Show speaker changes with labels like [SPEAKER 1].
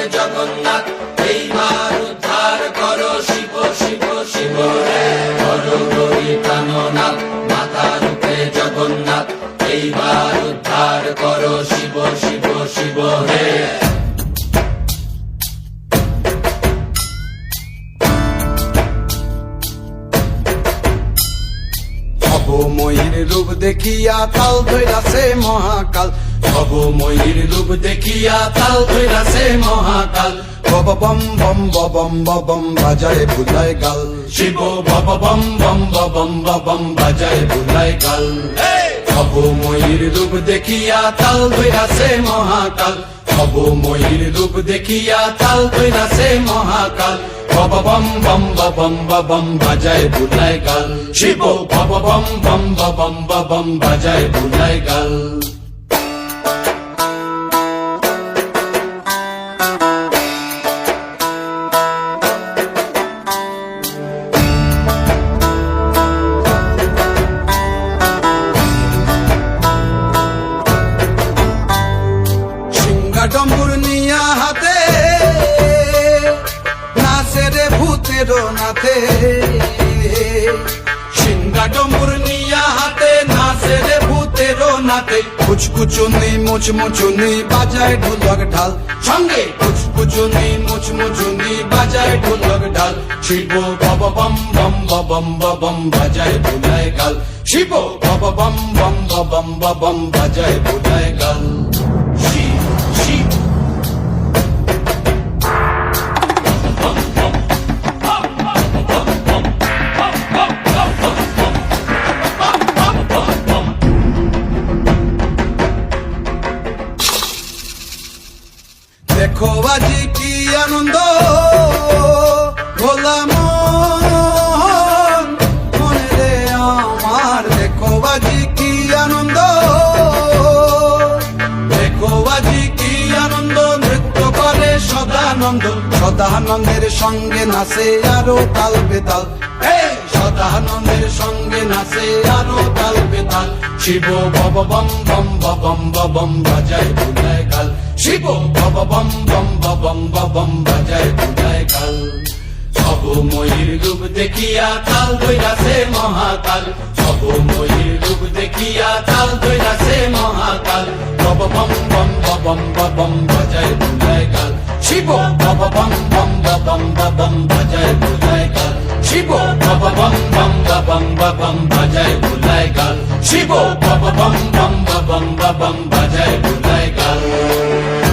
[SPEAKER 1] জগন্নাথ এইবার উদ্ধার করো শিব শিব শিব হে করো গরি প্রাণনাথ মাতা রূপে জগন্নাথ এইবার উদ্ধার করো শিব শিব শিব হে
[SPEAKER 2] ময়ূর রূপ দেখিয়া তাল ধৈরাছে মহাকাল
[SPEAKER 1] ময়ূর রূপ দেখিয়া তাল ধৈরাছে মহাকাল
[SPEAKER 2] বব বম বম বম বম বাজায় বুলায় গাল
[SPEAKER 1] শিব বব বম বম বম বম বাজায় বুলায় গাল ময়ূর রূপ দেখিয়া তাল ধৈরাছে মহাকাল ময়ূর রূপ দেখিয়া তাল ধৈরাছে মহাকাল বব বম বম বম বাজায় বুলায় গাল শিব বব বম বম বম বাজায় বুলায় গাল
[SPEAKER 2] ডম্বুর নিয়া হাতে নাচে রে ভূতের নাথে
[SPEAKER 1] সিংহা ডম্বুর নিয়া হাতে নাচে রে ভূতের নাথে
[SPEAKER 2] কুচকুচুনি মুচমুচুনি বাজায় ঢোলক ঢাল
[SPEAKER 1] সঙ্গে কুচকুচুনি মুচমুচুনি বাজায় ঢোলক ঢাল শিব বব বম বম বাজায় বুলায় গাল শিব বব বম বম বাজায় বুলায় গাল
[SPEAKER 2] দেখো আজি কি আনন্দ ভোলা মনে রে আমার দেখো আজি কি আনন্দ
[SPEAKER 1] দেখো আজি কি আনন্দ নৃত্য করে সদানন্দ
[SPEAKER 2] সদানন্দের সঙ্গে নাচে আরো তাল বেতাল
[SPEAKER 1] সদানন্দের সঙ্গে নাচে আরো তাল বেতাল শিব বব বম বম বাজায় বুলায় গাল শিব বব বম বম বাজায় বুলায় গাল ময়ূর রূপ দেখিয়া তাল ধৈরাছে মহাকাল ময়ূর রূপ দেখিয়া তাল ধৈরাছে মহাকাল বব বম বম বাজায় বুলায় গাল শিব বব বম বম বাজায় বুলায় গাল শিব বব বম বম বাজায় বুলায় গাল শিব বব বম বম বাজায় বুলায় গাল